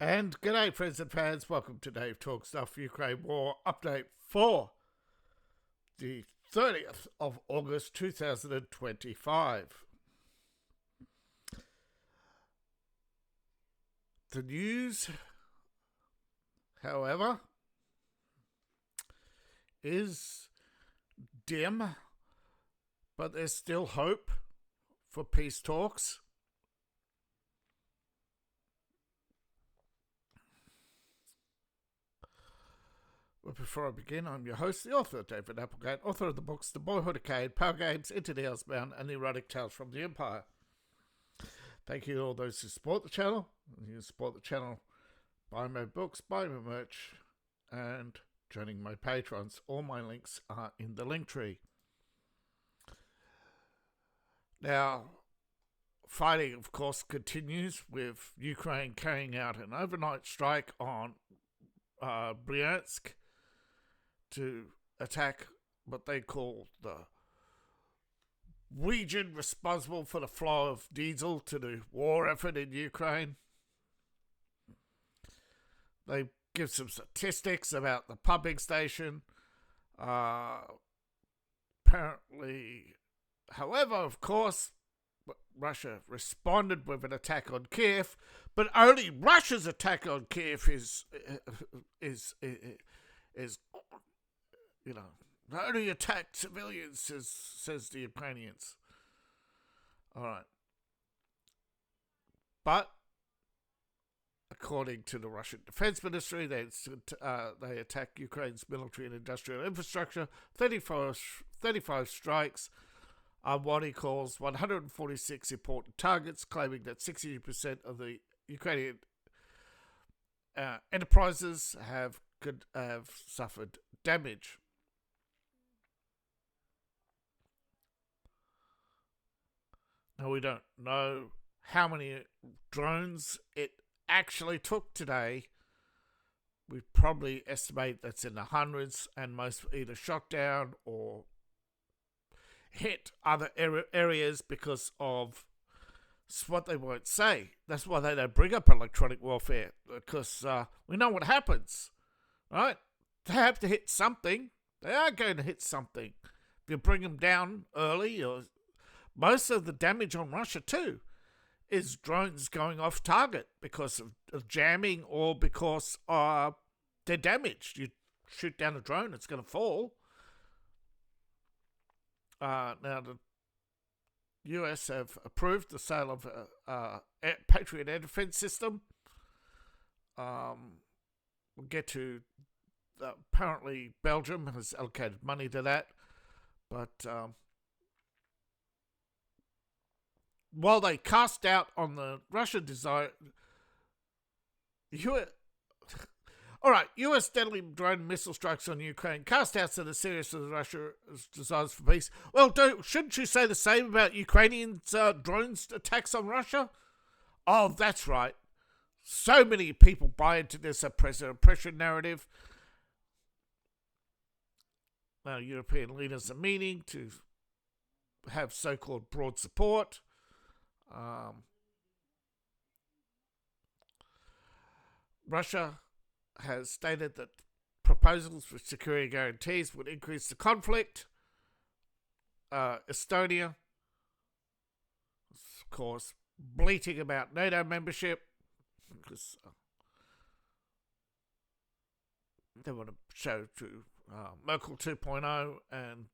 And g'day friends and fans, welcome to Dave Talk Stuff Ukraine War Update for the 30th of August 2025. The news, however, is dim, but there's still hope for peace talks. But before I begin, I'm your host, the author, David Applegate, author of the books The Boyhood Arcade, Power Games, Into the Earthbound, and The Erotic Tales from the Empire. Thank you to all those who support the channel. You support the channel buying my books, buying my merch, and joining my patrons. All my links are in the link tree. Now, fighting, of course, continues with Ukraine carrying out an overnight strike on Bryansk to attack what they call the region responsible for the flow of diesel to the war effort in Ukraine. They give some statistics about the pumping station. Apparently, however, of course, Russia responded with an attack on Kiev, but only Russia's attack on Kiev is only attacked civilians, says the Ukrainians. All right. But according to the Russian Defense Ministry, they attacked Ukraine's military and industrial infrastructure, 35 strikes on what he calls 146 important targets, claiming that 60% of the Ukrainian enterprises have suffered damage. Now, we don't know how many drones it actually took today. We probably estimate that's in the hundreds, and most either shot down or hit other areas because of what they won't say. That's why they don't bring up electronic warfare, because we know what happens, right? They have to hit something. They are going to hit something. If you bring them down early, or most of the damage on Russia too is drones going off target because of jamming or because they're damaged. You shoot down a drone, it's going to fall. Now, the US have approved the sale of a Patriot air defense system. We'll get to apparently Belgium has allocated money to that, but while they cast doubt on the Russian desire, US deadly drone missile strikes on Ukraine cast doubts on the seriousness of Russia's desires for peace. Well, shouldn't you say the same about Ukrainians' drones attacks on Russia? Oh, that's right. So many people buy into this oppression narrative. Now, European leaders are meeting to have so-called broad support. Russia has stated that proposals for security guarantees would increase the conflict. Estonia, of course, bleating about NATO membership because they want to show to Merkel 2.0 and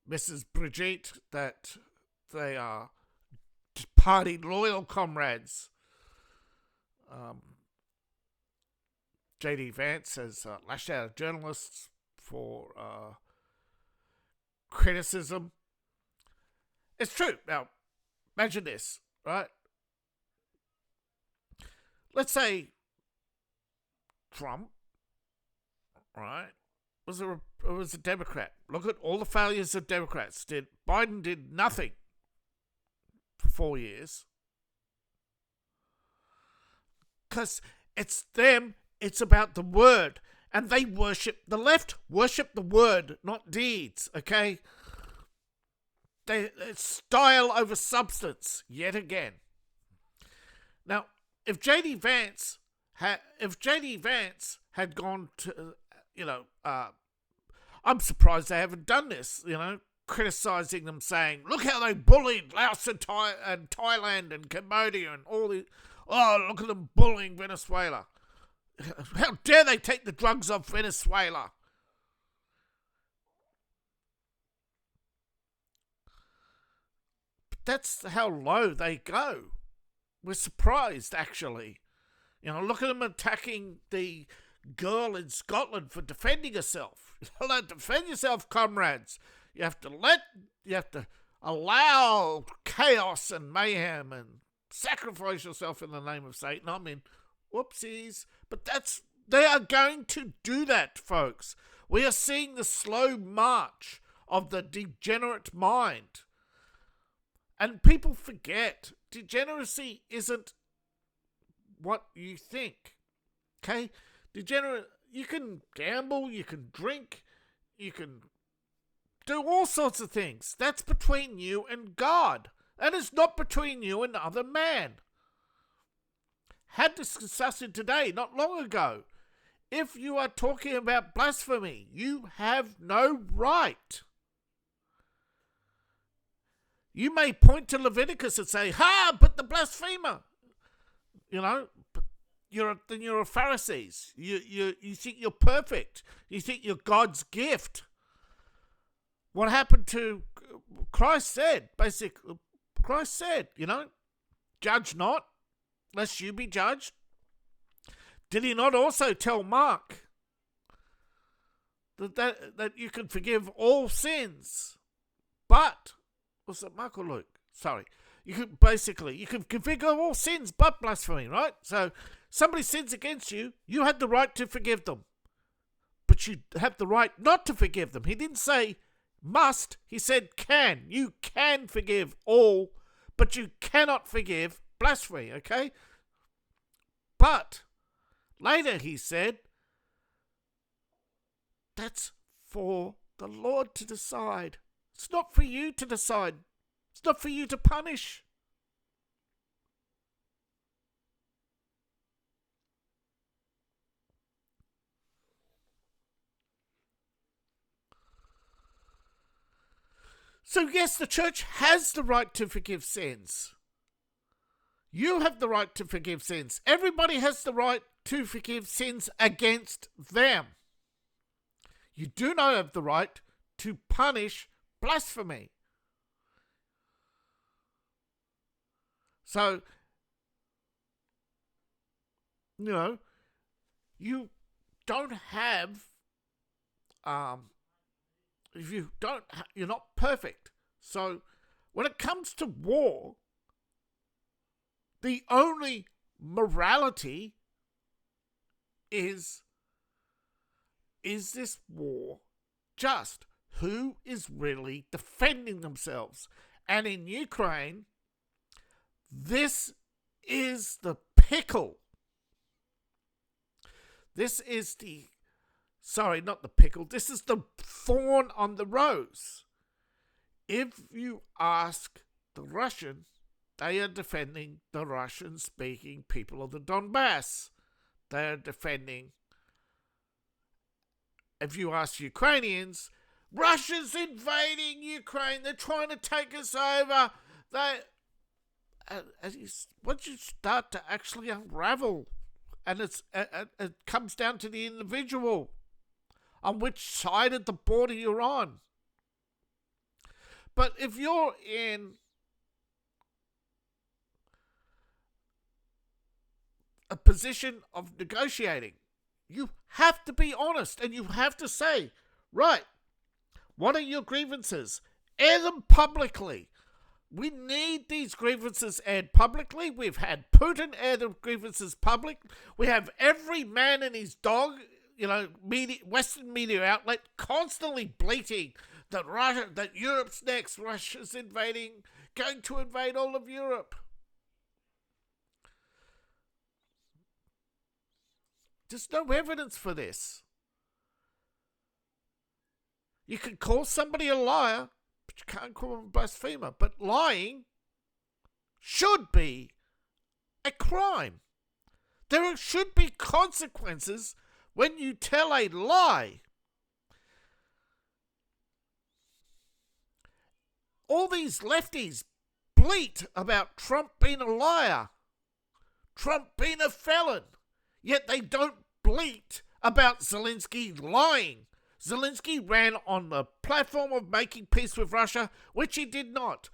Mrs. Brigitte that they are party loyal comrades. J.D. Vance has lashed out at journalists for criticism. It's true. Now, imagine this, right? Let's say Trump, right, was a Democrat. Look at all the failures of Democrats. Biden did nothing for 4 years. Because it's them, it's about the word. And they the left worship the word, not deeds, okay? It's style over substance, yet again. Now, if JD Vance had gone to, I'm surprised they haven't done this, criticizing them, saying, look how they bullied Laos and Thailand and Cambodia and all the, look at them bullying Venezuela. How dare they take the drugs off Venezuela? But that's how low they go. We're surprised, actually. Look at them attacking the girl in Scotland for defending herself. Defend yourself, comrades. You have to allow chaos and mayhem and sacrifice yourself in the name of Satan. I mean, whoopsies. But they are going to do that, folks. We are seeing the slow march of the degenerate mind. And people forget, degeneracy isn't what you think. Okay? You can gamble, you can drink, you can do all sorts of things. That's between you and God. That is not between you and other man. Had this discussion today, not long ago. If you are talking about blasphemy, you have no right. You may point to Leviticus and say, but the blasphemer. But you're a Pharisees. You think you're perfect. You think you're God's gift. What happened to Christ said, judge not, lest you be judged. Did he not also tell Mark that you can forgive all sins? But, was it Mark or Luke? Sorry. You can forgive all sins but blasphemy, right? So, somebody sins against you, you had the right to forgive them. But you have the right not to forgive them. He didn't say must, he said can. You can forgive all, but you cannot forgive blasphemy, okay? But later he said, that's for the Lord to decide. It's not for you to decide. It's not for you to punish. So yes, the church has the right to forgive sins. You have the right to forgive sins. Everybody has the right to forgive sins against them. You do not have the right to punish blasphemy. So, you don't have, you're not perfect. So, when it comes to war, the only morality is this war just? Who is really defending themselves? And in Ukraine, this is the pickle. This is not the pickle. This is the thorn on the rose. If you ask the Russian, they are defending the Russian-speaking people of the Donbass. They are defending. If you ask Ukrainians, Russia's invading Ukraine. They're trying to take us over. Once you start to actually unravel, and it comes down to the individual, on which side of the border you're on. But if you're in a position of negotiating, you have to be honest and you have to say, right, what are your grievances? Air them publicly. We need these grievances aired publicly. We've had Putin air the grievances public. We have every man and his dog, Western media outlet constantly bleating that Europe's next. Russia's going to invade all of Europe. There's no evidence for this. You can call somebody a liar, but you can't call them a blasphemer. But lying should be a crime. There should be consequences when you tell a lie. All these lefties bleat about Trump being a liar, Trump being a felon, yet they don't bleat about Zelensky lying. Zelensky ran on the platform of making peace with Russia, which he did not.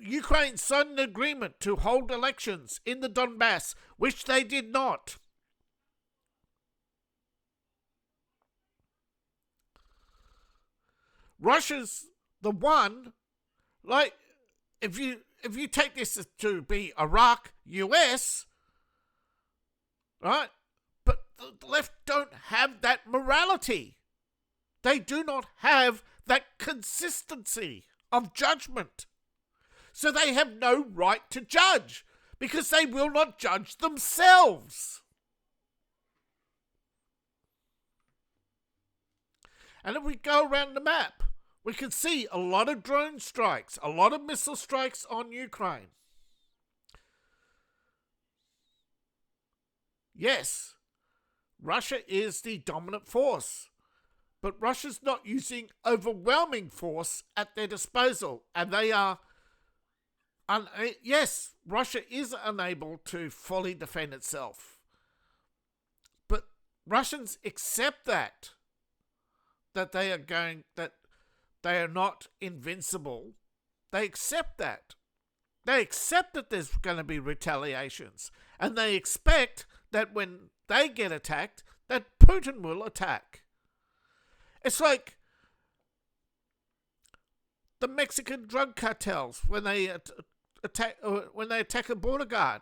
Ukraine signed an agreement to hold elections in the Donbass, which they did not. Russia's the one, like, if you take this to be Iraq, US, right? But the left don't have that morality. They do not have that consistency of judgment. So they have no right to judge, because they will not judge themselves. And if we go around the map, we can see a lot of drone strikes, a lot of missile strikes on Ukraine. Yes, Russia is the dominant force, but Russia's not using overwhelming force at their disposal, and they are... yes, Russia is unable to fully defend itself, but Russians accept that they are not invincible. They accept that. They accept that there's going to be retaliations, and they expect that when they get attacked, that Putin will attack. It's like the Mexican drug cartels when they attack a border guard.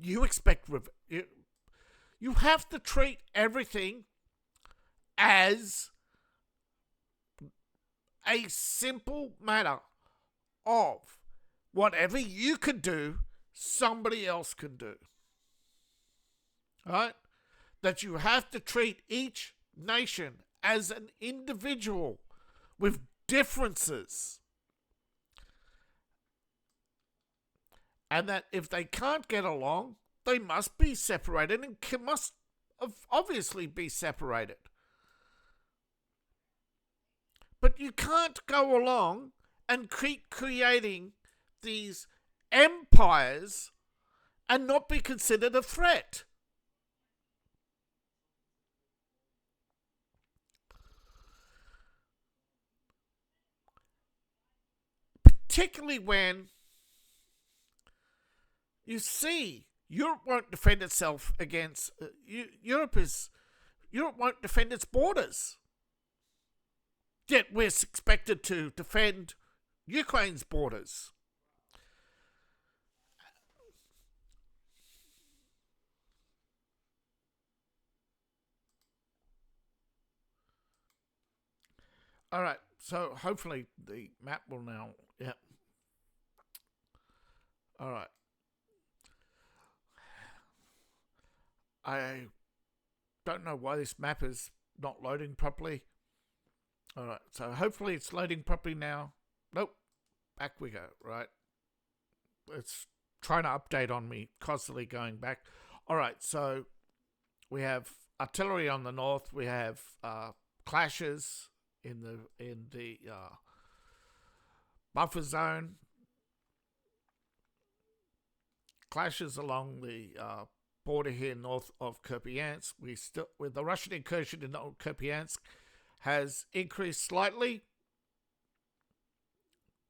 You expect you have to treat everything as a simple matter of whatever you can do, somebody else can do. Right? That you have to treat each nation as an individual with differences. And that if they can't get along, they must be separated and must obviously be separated. But you can't go along and keep creating these empires and not be considered a threat. Particularly when you see Europe won't defend itself against... Europe won't defend its borders. Yet we're expected to defend Ukraine's borders. All right, so hopefully the map will now... Yeah. All right. I don't know why this map is not loading properly. All right, so hopefully it's loading properly now. Nope, back we go, right? It's trying to update on me, constantly going back. All right, so we have artillery on the north. We have clashes in the buffer zone. Clashes along the border here north of Kupiansk. With the Russian incursion in Kupiansk has increased slightly.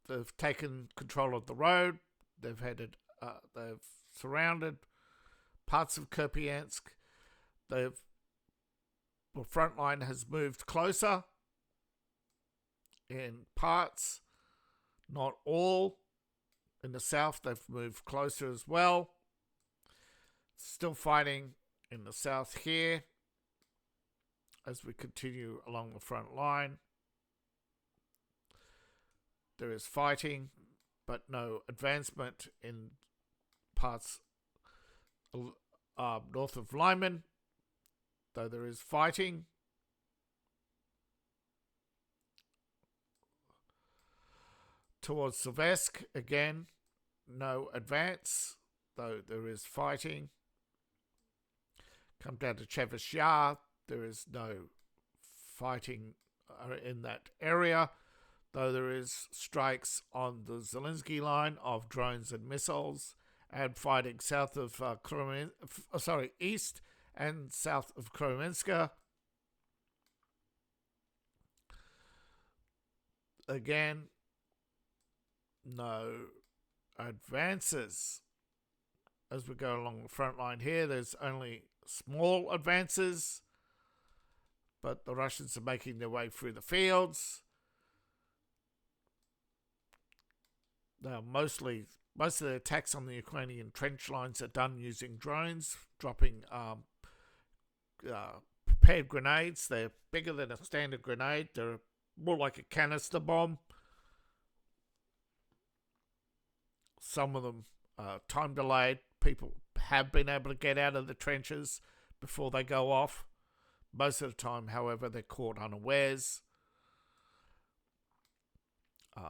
They've taken control of the road. They've surrounded parts of Kupiansk. The front line has moved closer in parts, not all. In the south, they've moved closer as well. Still fighting in the south here as we continue along the front line. There is fighting, but no advancement in parts north of Lyman, though there is fighting. Towards Silvesk, again, no advance. though there is fighting. Come down to Chevish Yar, there is no fighting in that area, though there is strikes on the Zelensky line of drones and missiles, and fighting south of east and south of Kremenska. Again, no advances as we go along the front line here. There's only small advances, but the Russians are making their way through the fields. Now, most of the attacks on the Ukrainian trench lines are done using drones, dropping prepared grenades. They're bigger than a standard grenade. They're more like a canister bomb. Some of them time delayed. People have been able to get out of the trenches before they go off. Most of the time, however, they're caught unawares.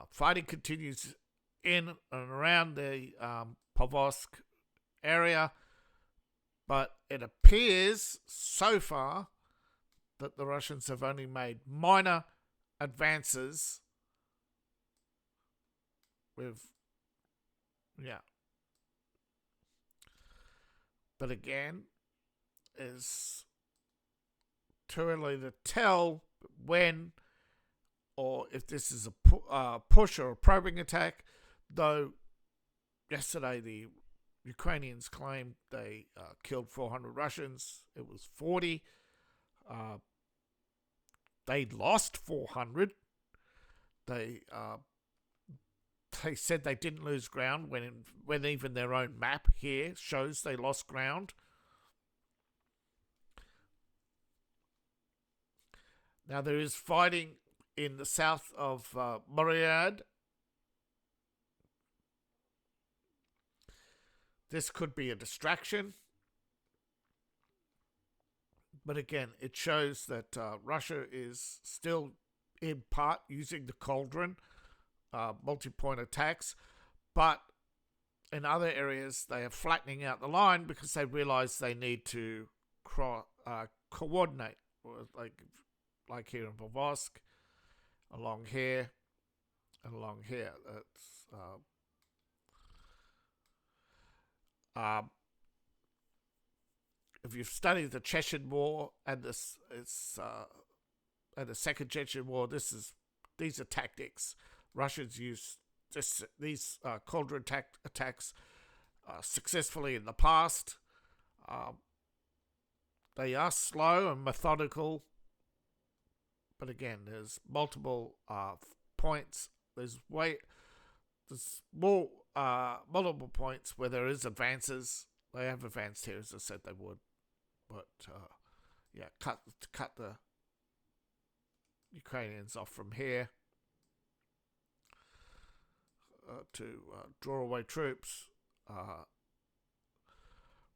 Fighting continues in and around the Pavlovsk area, but it appears so far that the Russians have only made minor advances with, but again, is too early to tell when or if this is a push or a probing attack, though yesterday the Ukrainians claimed they killed 400 Russians. It was 40. They lost 400. They said they didn't lose ground when even their own map here shows they lost ground. Now there is fighting in the south of Moriad. This could be a distraction. But again, it shows that Russia is still in part using the cauldron, multi-point attacks. But in other areas, they are flattening out the line because they realize they need to coordinate, like here in Pavlovsk, along here, and along here. That's if you've studied the Chechen War and the Second Chechen War, these are tactics. Russians use these cauldron attacks successfully in the past. They are slow and methodical, but again, there's multiple points. There's more multiple points where there is advances. They have advanced here, as I said they would, but cut the Ukrainians off from here to draw away troops.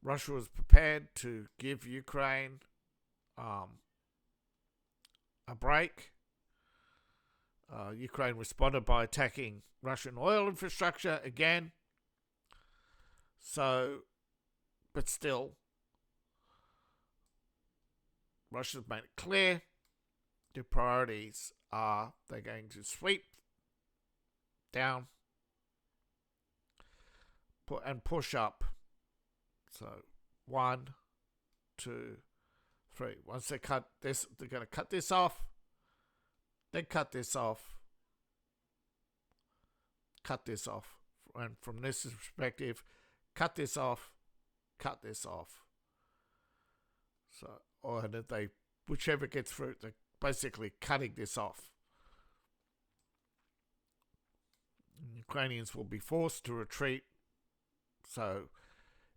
Russia was prepared to give Ukraine a break. Ukraine responded by attacking Russian oil infrastructure again. But still, Russia's made it clear their priorities are they're going to sweep down and push up. So 1, 2, 3. Once they cut this, they're going to cut this off. Then cut this off. Cut this off. And from this perspective, cut this off. Cut this off. So, or if whichever gets through, they're basically cutting this off. Ukrainians will be forced to retreat. So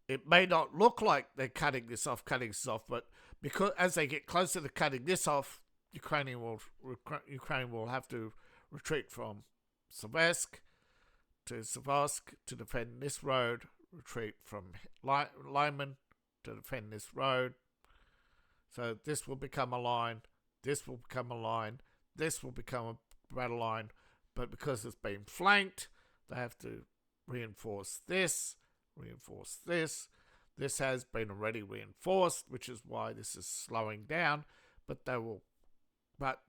it may not look like they're cutting this off, but because as they get closer to cutting this off, Ukraine will have to retreat from Seversk to Seversk to defend this road, retreat from Lyman to defend this road. So this will become a line, this will become a line, this will become a battle line, but because it's been flanked, they have to reinforce this, reinforce this. This has been already reinforced, which is why this is slowing down. But they will, but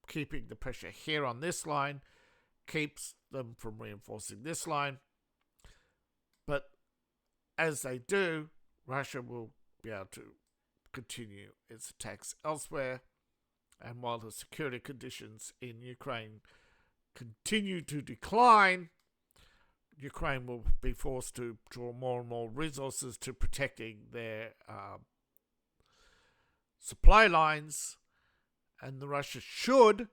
keeping the pressure here on this line keeps them from reinforcing this line. But as they do, Russia will be able to continue its attacks elsewhere. And while the security conditions in Ukraine continue to decline, Ukraine will be forced to draw more and more resources to protecting their supply lines, and the Russia should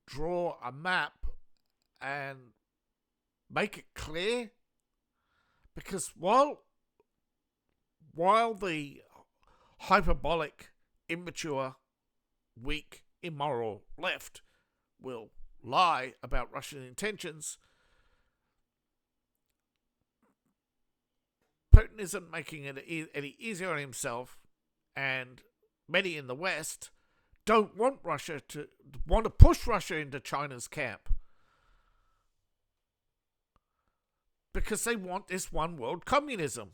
draw a map and make it clear, because while the hyperbolic, immature, weak, immoral left will lie about Russian intentions, Putin isn't making it any easier on himself, and many in the West don't want to push Russia into China's camp, because they want this one world communism.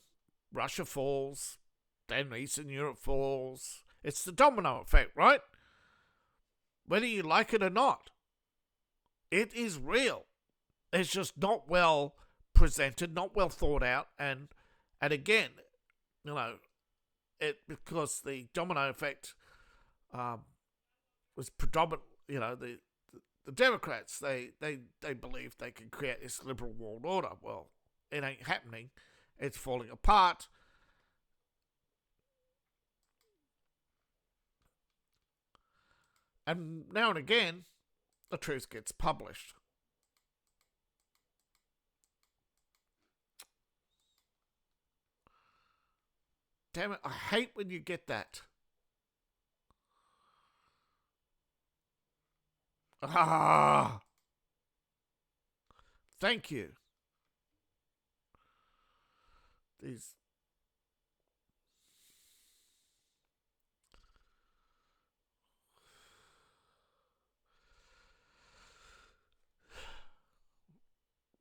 Russia falls, then Eastern Europe falls. It's the domino effect, right? Whether you like it or not, it is real. It's just not well presented, not well thought out, and again, because the domino effect was predominant. The Democrats, they believe they can create this liberal world order. Well, it ain't happening. It's falling apart. And now and again, the truth gets published. Damn it, I hate when you get that. Thank you. These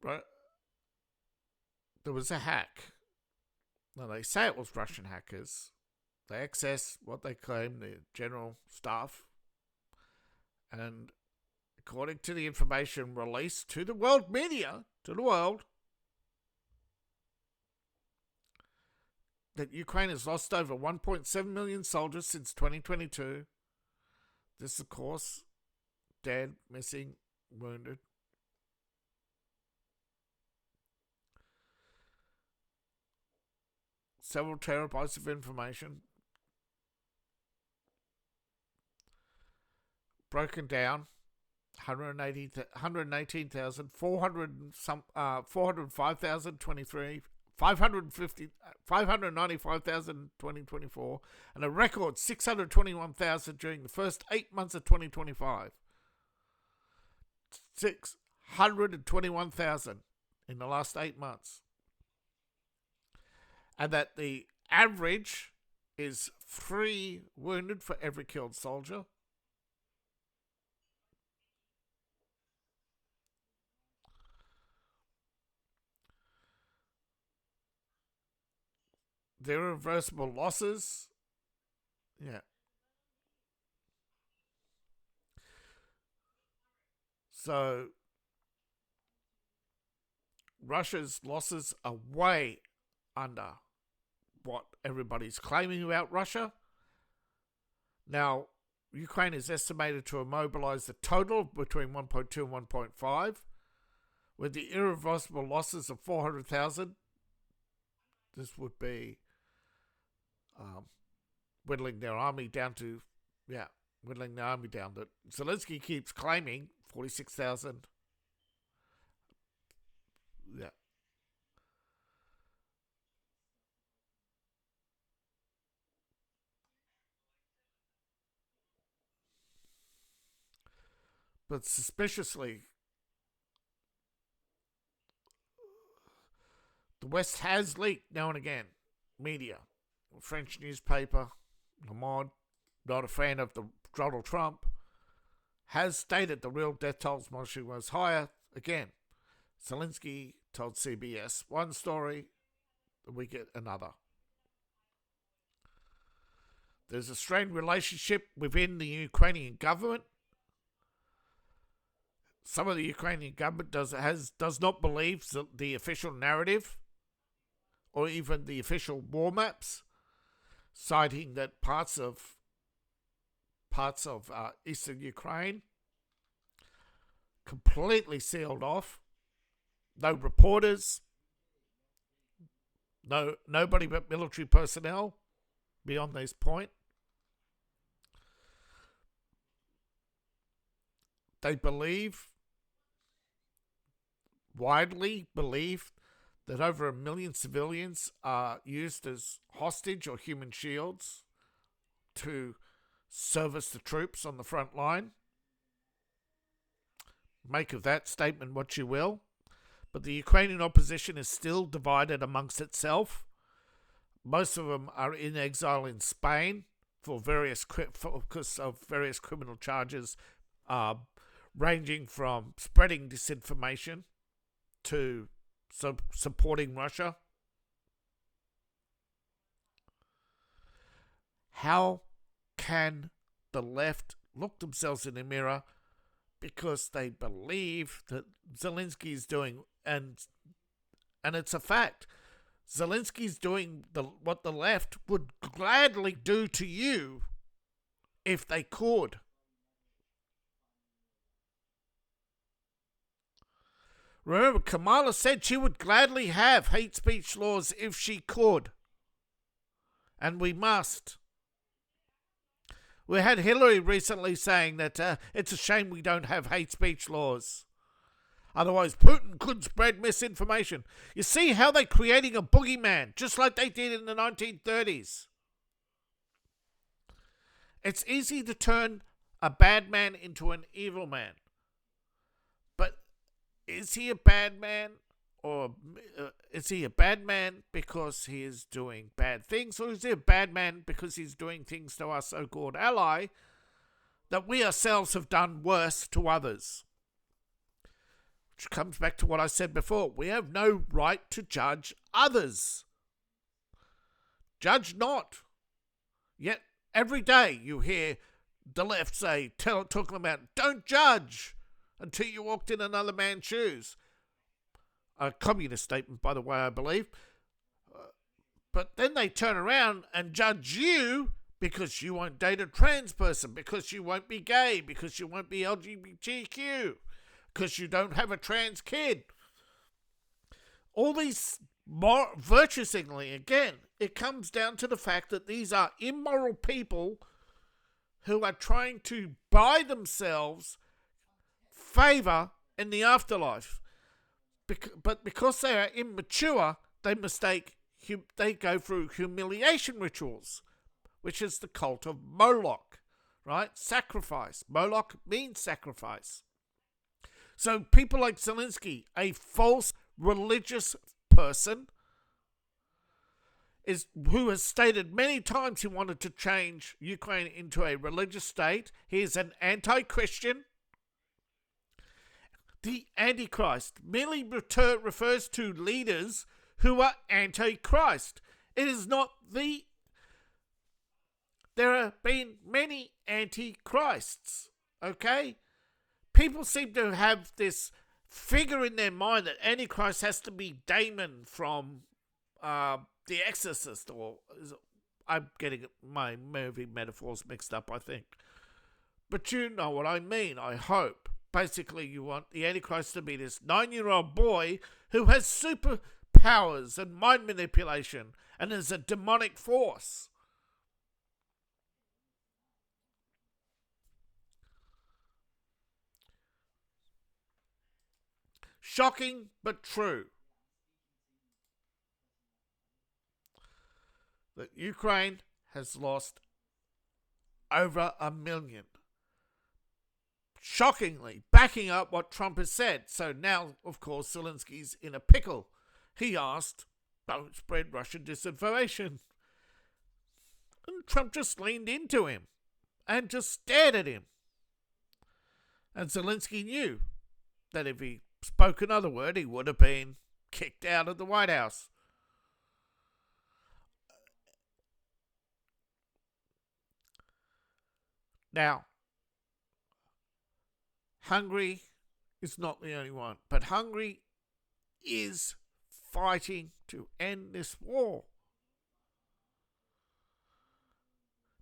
right. There was a hack. Now they say it was Russian hackers. They accessed what they claim the general staff, and according to the information released to the world media, that Ukraine has lost over 1.7 million soldiers since 2022. This, of course, dead, missing, wounded. Several terabytes of information broken down. 405,023, 595,000 2024, and a record 621,000 during the first 8 months of 2025. 621,000 in the last 8 months. And that the average is 3 wounded for every killed soldier. The irreversible losses. Yeah. So Russia's losses are way under what everybody's claiming about Russia. Now, Ukraine is estimated to have mobilized a total of between 1.2 and 1.5, with the irreversible losses of 400,000. This would be whittling their army down to, Zelensky keeps claiming 46,000. Yeah. But suspiciously, the West has leaked now and again. Media, French newspaper, Le Monde, not a fan of the Donald Trump, has stated the real death tolls much was higher. Again, Zelensky told CBS one story, we get another. There's a strained relationship within the Ukrainian government. Some of the Ukrainian government does not believe the official narrative or even the official war maps, citing that parts of eastern Ukraine completely sealed off. No reporters, nobody but military personnel beyond this point. They widely believe, that over 1 million civilians are used as hostage or human shields to service the troops on the front line. Make of that statement what you will. But the Ukrainian opposition is still divided amongst itself. Most of them are in exile in Spain because of various criminal charges, ranging from spreading disinformation to supporting Russia. How can the left look themselves in the mirror because they believe that Zelensky's doing, and it's a fact, Zelensky's doing what the left would gladly do to you if they could. Remember, Kamala said she would gladly have hate speech laws if she could. And we must. We had Hillary recently saying that it's a shame we don't have hate speech laws. Otherwise, Putin could spread misinformation. You see how they're creating a boogeyman, just like they did in the 1930s. It's easy to turn a bad man into an evil man. But is he a bad man? Or is he a bad man because he is doing bad things? Or is he a bad man because he's doing things to our so-called ally that we ourselves have done worse to others? Which comes back to what I said before. We have no right to judge others. Judge not. Yet every day you hear the left talking about don't judge until you walked in another man's shoes. A communist statement, by the way, I believe. But then they turn around and judge you because you won't date a trans person, because you won't be gay, because you won't be LGBTQ, because you don't have a trans kid. All these virtue signaling, again, it comes down to the fact that these are immoral people who are trying to buy themselves favor in the afterlife. But because they are immature, they go through humiliation rituals, which is the cult of Moloch, right? Sacrifice. Moloch means sacrifice. So people like Zelensky, a false religious person, who has stated many times he wanted to change Ukraine into a religious state. He is an anti-Christian. The Antichrist merely refers to leaders who are anti-Christ. It is not there have been many antichrists, okay? People seem to have this figure in their mind that Antichrist has to be Damon from The Exorcist, or I'm getting my movie metaphors mixed up, I think. But you know what I mean, I hope. Basically, you want the Antichrist to be this 9-year-old boy who has superpowers and mind manipulation and is a demonic force. Shocking, but true. That Ukraine has lost over 1 million. Shockingly, backing up what Trump has said. So now, of course, Zelensky's in a pickle. He asked, don't spread Russian disinformation. And Trump just leaned into him and just stared at him. And Zelensky knew that if he spoke another word, he would have been kicked out of the White House. Now, Hungary is not the only one, but Hungary is fighting to end this war.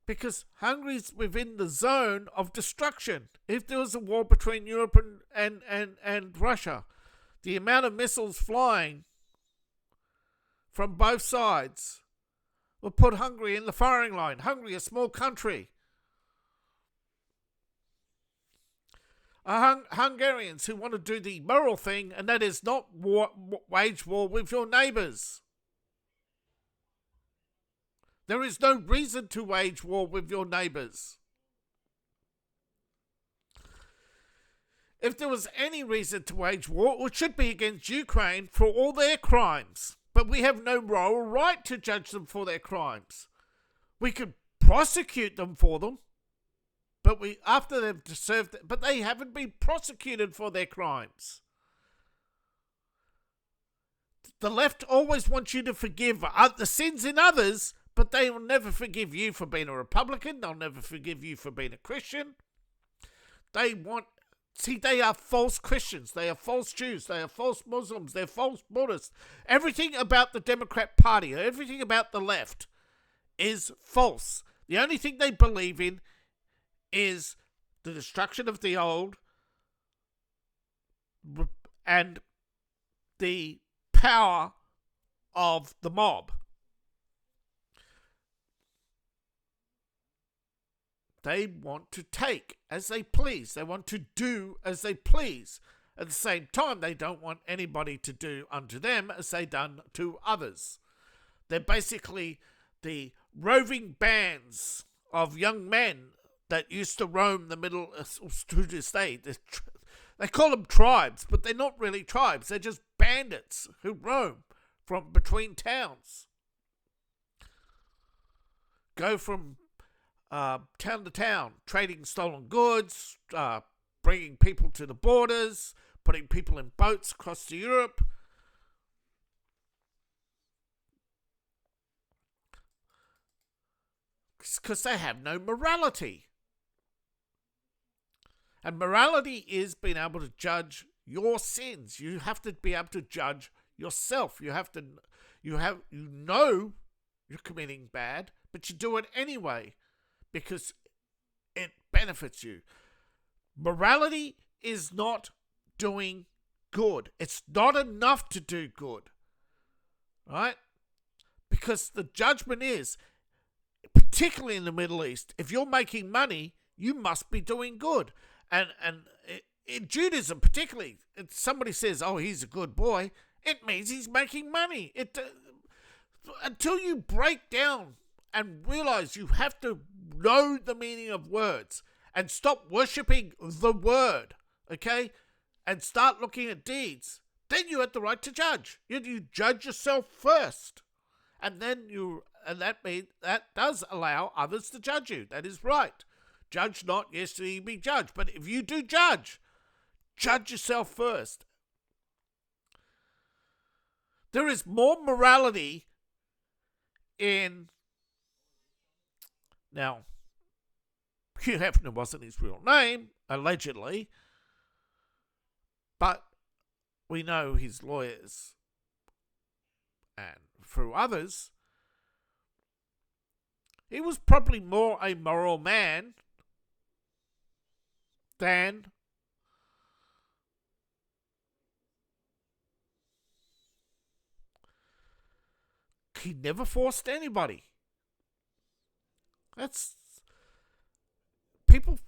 Because Hungary's within the zone of destruction. If there was a war between Europe and Russia, the amount of missiles flying from both sides will put Hungary in the firing line. Hungary, a small country. Hungarians who want to do the moral thing, and that is not wage war with your neighbours. There is no reason to wage war with your neighbours. If there was any reason to wage war, it should be against Ukraine for all their crimes. But we have no moral right to judge them for their crimes. We could prosecute them for them, but after they've served, but they haven't been prosecuted for their crimes. The left always wants you to forgive the sins in others, but they will never forgive you for being a Republican. They'll never forgive you for being a Christian. They are false Christians. They are false Jews. They are false Muslims. They're false Buddhists. Everything about the Democrat Party, everything about the left is false. The only thing they believe in is the destruction of the old and the power of the mob. They want to take as they please. They want to do as they please. At the same time, they don't want anybody to do unto them as they done to others. They're basically the roving bands of young men that used to roam the middle to this day. They call them tribes, but they're not really tribes. They're just bandits who roam from between towns. Go from town to town, trading stolen goods, bringing people to the borders, putting people in boats across to Europe. Because they have no morality. And morality is being able to judge your sins. You have to be able to judge yourself. You know you're committing bad, but you do it anyway because it benefits you. Morality is not doing good. It's not enough to do good. Right? Because the judgment is, particularly in the Middle East, if you're making money, you must be doing good. And in Judaism particularly, if somebody says, oh, he's a good boy, it means he's making money. Until you break down and realize you have to know the meaning of words and stop worshipping the word, okay, and start looking at deeds, then you have the right to judge. You judge yourself first, and then that does allow others to judge you. That is right. Judge not, lest ye be judged. But if you do judge yourself first. There is more morality in... Now, Hugh Hefner wasn't his real name, allegedly, but we know his lawyers and through others, he was probably more a moral man than he never forced anybody. That's... People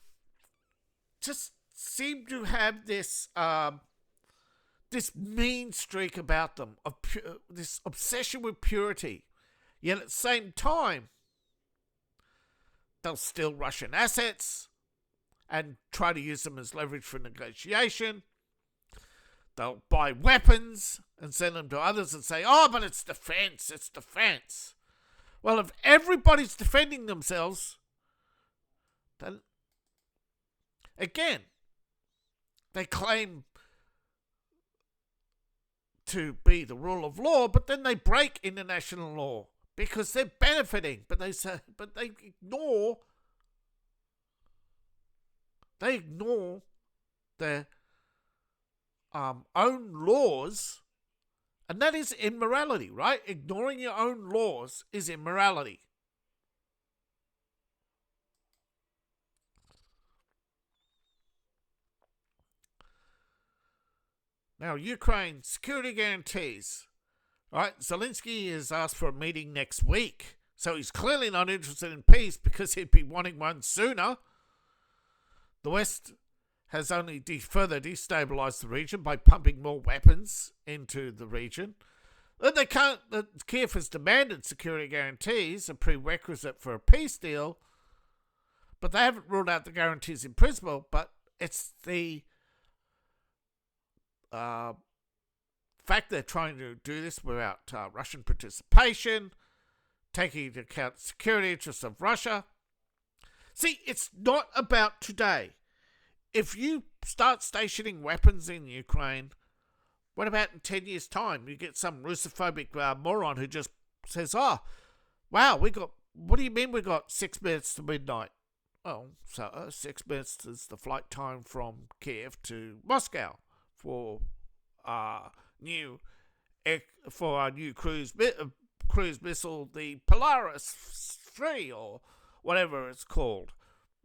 just seem to have this this mean streak about them, of this obsession with purity. Yet at the same time, they'll steal Russian assets and try to use them as leverage for negotiation. They'll buy weapons and send them to others and say, oh, but it's defense. Well, if everybody's defending themselves, then again, they claim to be the rule of law, but then they break international law because they're benefiting. But they ignore their own laws, and that is immorality, right? Ignoring your own laws is immorality. Now, Ukraine security guarantees. Right, Zelensky has asked for a meeting next week, so he's clearly not interested in peace because he'd be wanting one sooner. The West has only further destabilised the region by pumping more weapons into the region. Kiev has demanded security guarantees, a prerequisite for a peace deal, but they haven't ruled out the guarantees in principle. But it's the fact they're trying to do this without Russian participation, taking into account the security interests of Russia. See, it's not about today. If you start stationing weapons in Ukraine, what about in 10 years' time? You get some Russophobic moron who just says, oh, wow, what do you mean we got 6 minutes to midnight? Well, so 6 minutes is the flight time from Kiev to Moscow for our new cruise missile, the Polaris 3 or whatever it's called.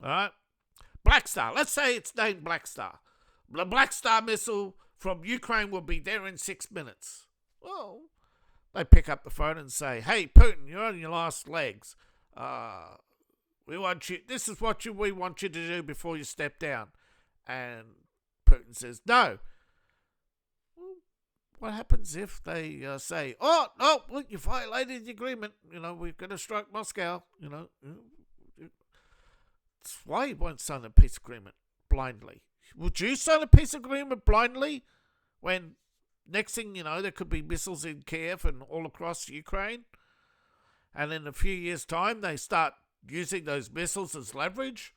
All right? Black Star. Let's say it's named Black Star. The Black Star missile from Ukraine will be there in 6 minutes. Well, they pick up the phone and say, hey, Putin, you're on your last legs. This is what we want you to do before you step down. And Putin says, no. Well, what happens if they say, oh, no, well, you violated the agreement. We're going to strike Moscow. That's why you won't sign a peace agreement blindly. Would you sign a peace agreement blindly when next thing you know there could be missiles in Kiev and all across Ukraine? And in a few years' time they start using those missiles as leverage?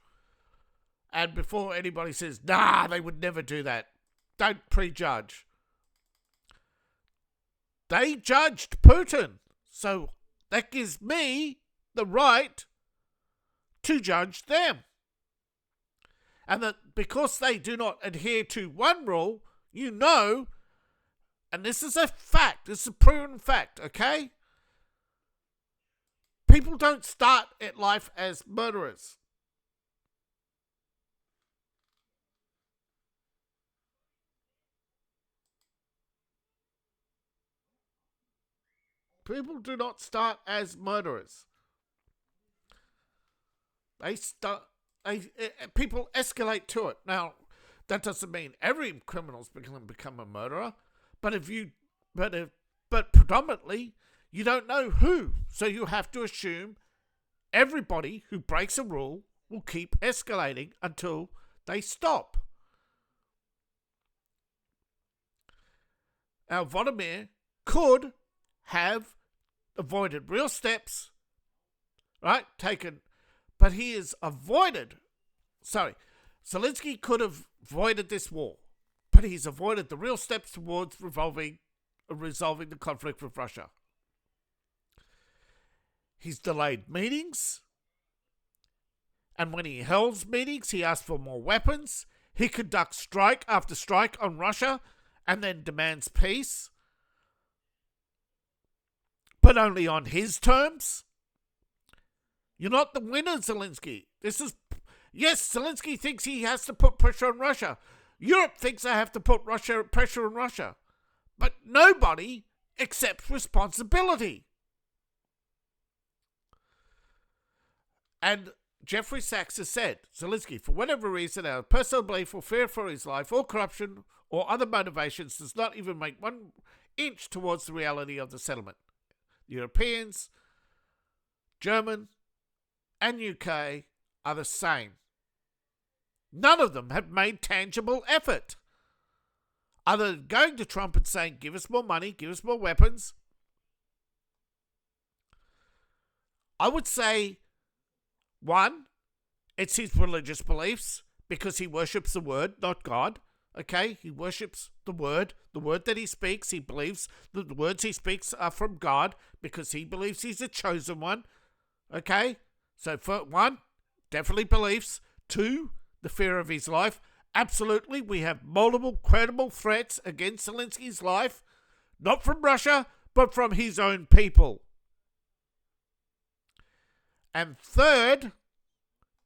And before anybody says, nah, they would never do that. Don't prejudge. They judged Putin. So that gives me the right to judge them. And that because they do not adhere to one rule, and this is a fact, this is a proven fact, okay? People don't start at life as murderers. People do not start as murderers. People escalate to it. Now, that doesn't mean every criminal's become a murderer, but predominantly you don't know who, so you have to assume everybody who breaks a rule will keep escalating until they stop. Now, Vladimir could have avoided real steps, right? But he has Zelensky could have avoided this war, but he's avoided the real steps towards resolving the conflict with Russia. He's delayed meetings, and when he holds meetings, he asks for more weapons. He conducts strike after strike on Russia and then demands peace, but only on his terms. You're not the winner, Zelensky. Yes, Zelensky thinks he has to put pressure on Russia. Europe thinks they have to put pressure on Russia. But nobody accepts responsibility. And Jeffrey Sachs has said, Zelensky, for whatever reason, out of personal belief or fear for his life or corruption or other motivations, does not even make 1 inch towards the reality of the settlement. The Europeans, German, and UK are the same. None of them have made tangible effort, other than going to Trump and saying, give us more money, give us more weapons. I would say, 1, it's his religious beliefs, because he worships the word, not God. Okay, he worships the word that he speaks. He believes that the words he speaks are from God because he believes he's a chosen one. Okay, so for one, definitely beliefs. Two, the fear of his life. Absolutely, we have multiple credible threats against Zelensky's life, not from Russia, but from his own people. And third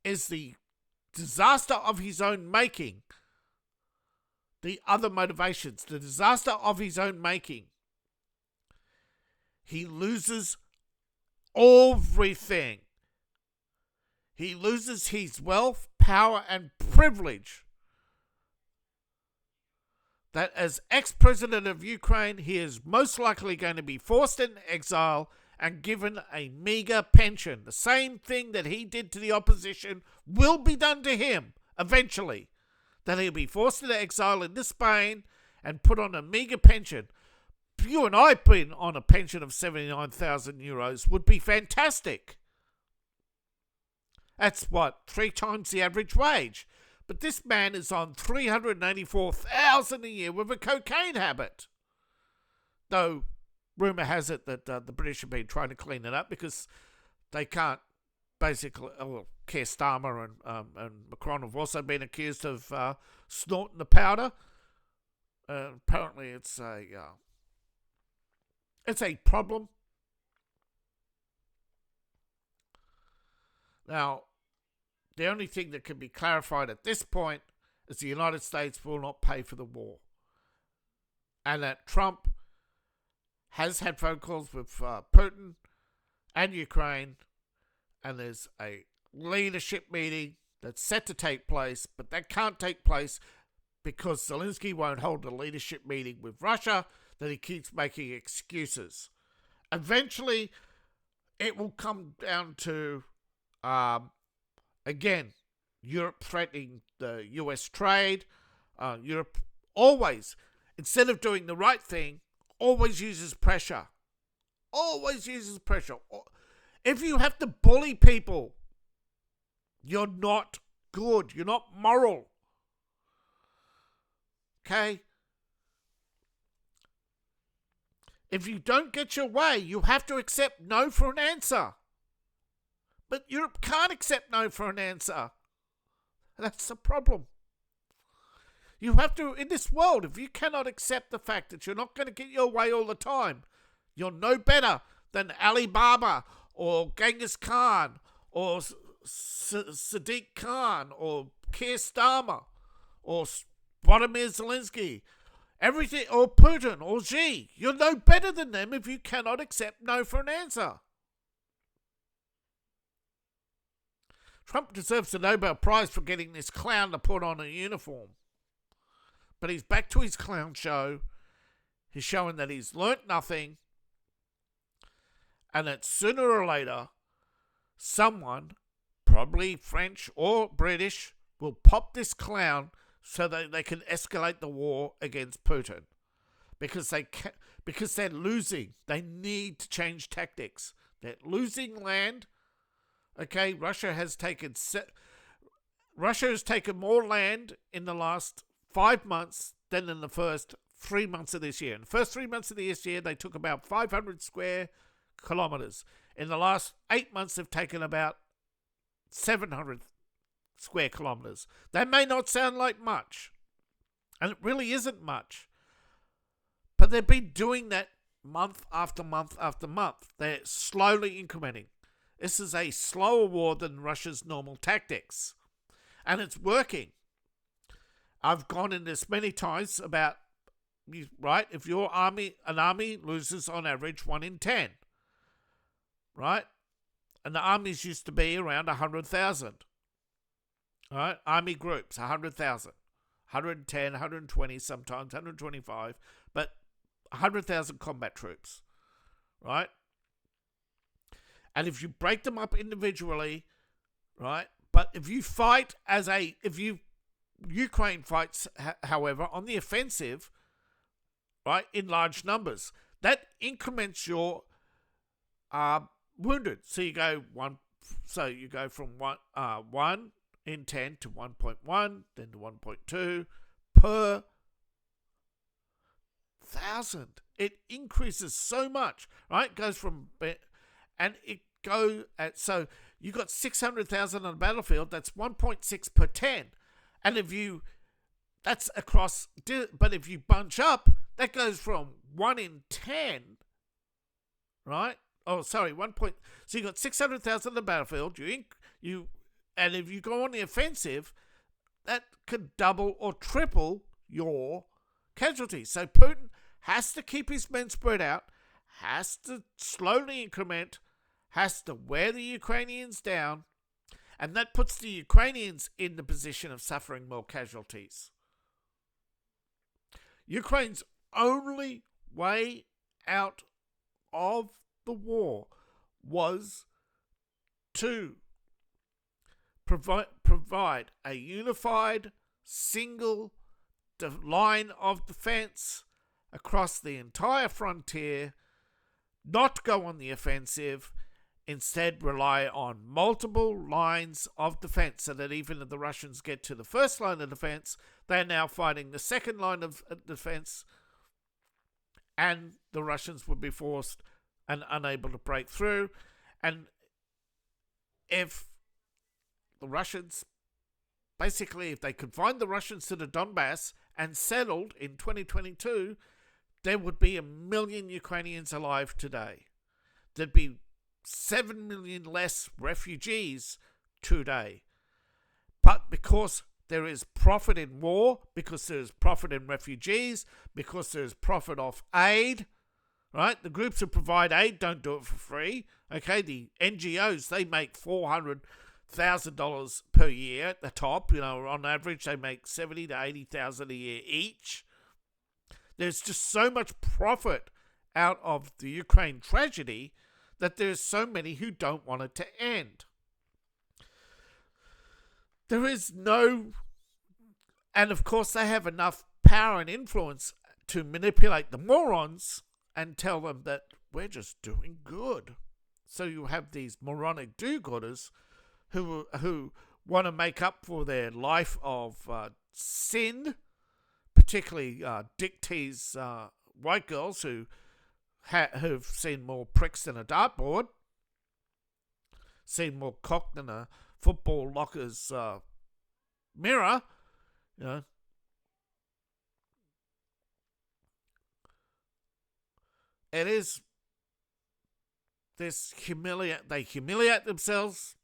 is the disaster of his own making. The other motivations, the disaster of his own making. He loses everything. He loses his wealth, power, and privilege. That as ex-president of Ukraine, he is most likely going to be forced into exile and given a meager pension. The same thing that he did to the opposition will be done to him eventually. That he'll be forced into exile into Spain and put on a meager pension. You and I being on a pension of 79,000 euros would be fantastic. That's what, 3 times the average wage. But this man is on 384,000 a year with a cocaine habit. Though, rumour has it that the British have been trying to clean it up because they can't basically... Keir Starmer and Macron have also been accused of snorting the powder. Apparently it's a problem. Now, the only thing that can be clarified at this point is the United States will not pay for the war. And that Trump has had phone calls with Putin and Ukraine, and there's a leadership meeting that's set to take place, but that can't take place because Zelensky won't hold a leadership meeting with Russia, that he keeps making excuses. Eventually, it will come down to, again, Europe threatening the US trade. Europe always, instead of doing the right thing, always uses pressure. Always uses pressure. If you have to bully people, you're not good. You're not moral. Okay? If you don't get your way, you have to accept no for an answer. But Europe can't accept no for an answer. That's the problem. You have to, in this world, if you cannot accept the fact that you're not going to get your way all the time, you're no better than Ali Baba or Genghis Khan or Sadiq Khan or Keir Starmer or Vladimir Zelensky, everything, or Putin or Xi. You're no better than them if you cannot accept no for an answer. Trump deserves the Nobel Prize for getting this clown to put on a uniform. But he's back to his clown show. He's showing that he's learnt nothing. And that sooner or later, someone, probably French or British, will pop this clown so that they can escalate the war against Putin. Because they're losing. They need to change tactics. They're losing land. Okay, Russia has taken more land in the last 5 months than in the first 3 months of this year. In the first 3 months of this year, they took about 500 square kilometres. In the last 8 months, they've taken about 700 square kilometres. That may not sound like much, and it really isn't much. But they've been doing that month after month after month. They're slowly incrementing. This is a slower war than Russia's normal tactics. And it's working. I've gone in this many times about, right, if an army loses on average 1 in 10. Right? And the armies used to be around 100,000. Right? Army groups, 100,000. 110, 120 sometimes, 125. But 100,000 combat troops. Right? And if you break them up individually, right? But if you fight Ukraine fights, however, on the offensive, right, in large numbers, that increments your wounded. So you go from 1 in 10 to 1.1, then to 1.2, per 1,000. It increases so much, right? It goes from, and it go at, so you got 600,000 on the battlefield. That's 1.6 per 10, and if you, that's across. But if you bunch up, that goes from 1 in 10, right? Oh, sorry, 1 point. So you got 600,000 on the battlefield. And if you go on the offensive, that could double or triple your casualties. So Putin has to keep his men spread out, has to slowly increment, has to wear the Ukrainians down, and that puts the Ukrainians in the position of suffering more casualties. Ukraine's only way out of the war was to provide a unified, single line of defense across the entire frontier, not go on the offensive, instead rely on multiple lines of defense, so that even if the Russians get to the first line of defense, they're now fighting the second line of defense, and the Russians would be forced and unable to break through. And if the Russians, basically, if they confined the Russians to the Donbass and settled in 2022, there would be 1 million Ukrainians alive today. There'd be 7 million less refugees today. But because there is profit in war, because there is profit in refugees, because there is profit off aid, right? The groups who provide aid don't do it for free. Okay, the NGOs, they make $400,000 per year at the top. You know, on average, they make $70,000 to $80,000 a year each. There's just so much profit out of the Ukraine tragedy that there's so many who don't want it to end. There is no, and of course they have enough power and influence to manipulate the morons and tell them that we're just doing good. So you have these moronic do-gooders who want to make up for their life of sin, particularly Dick T's white girls who've seen more pricks than a dartboard, seen more cock than a football locker's mirror, you know. It is this they humiliate themselves,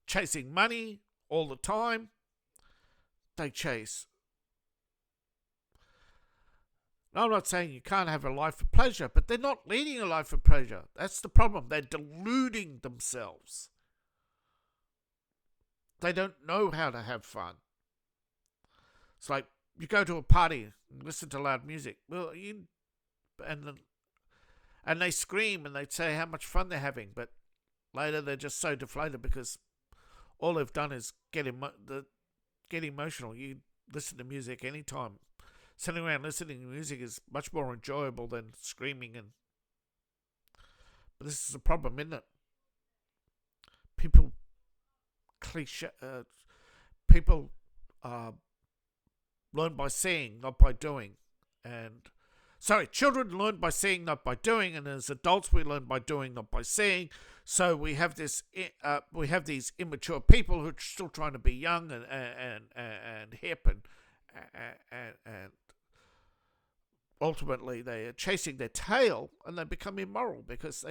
chasing money all the time. They chase. I'm not saying you can't have a life of pleasure, but they're not leading a life of pleasure. That's the problem. They're deluding themselves. They don't know how to have fun. It's like you go to a party and listen to loud music. Well, and they scream and they say how much fun they're having, but later they're just so deflated because all they've done is get emotional. You listen to music anytime. Sitting around listening to music is much more enjoyable than screaming. But this is a problem, isn't it? People learn by seeing, not by doing. Children learn by seeing, not by doing, and as adults we learn by doing, not by seeing. So we have these immature people who are still trying to be young and hip and ultimately they are chasing their tail and they become immoral because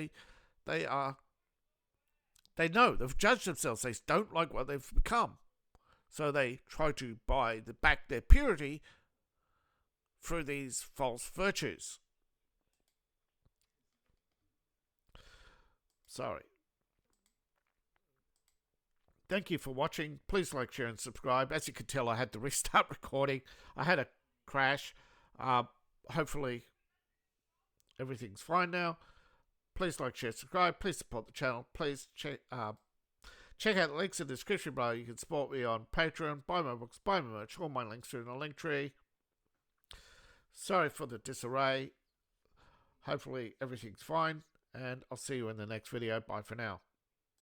they know, they've judged themselves, they don't like what they've become. So they try to buy back their purity through these false virtues. Sorry. Thank you for watching. Please like, share and subscribe. As you can tell, I had to restart recording. I had a crash. Hopefully everything's fine now. Please like, share, subscribe. Please support the channel. Please check out the links in the description below. You can support me on Patreon, buy my books, buy my merch. All my links are in the link tree. Sorry for the disarray. Hopefully everything's fine, and I'll see you in the next video. Bye for now.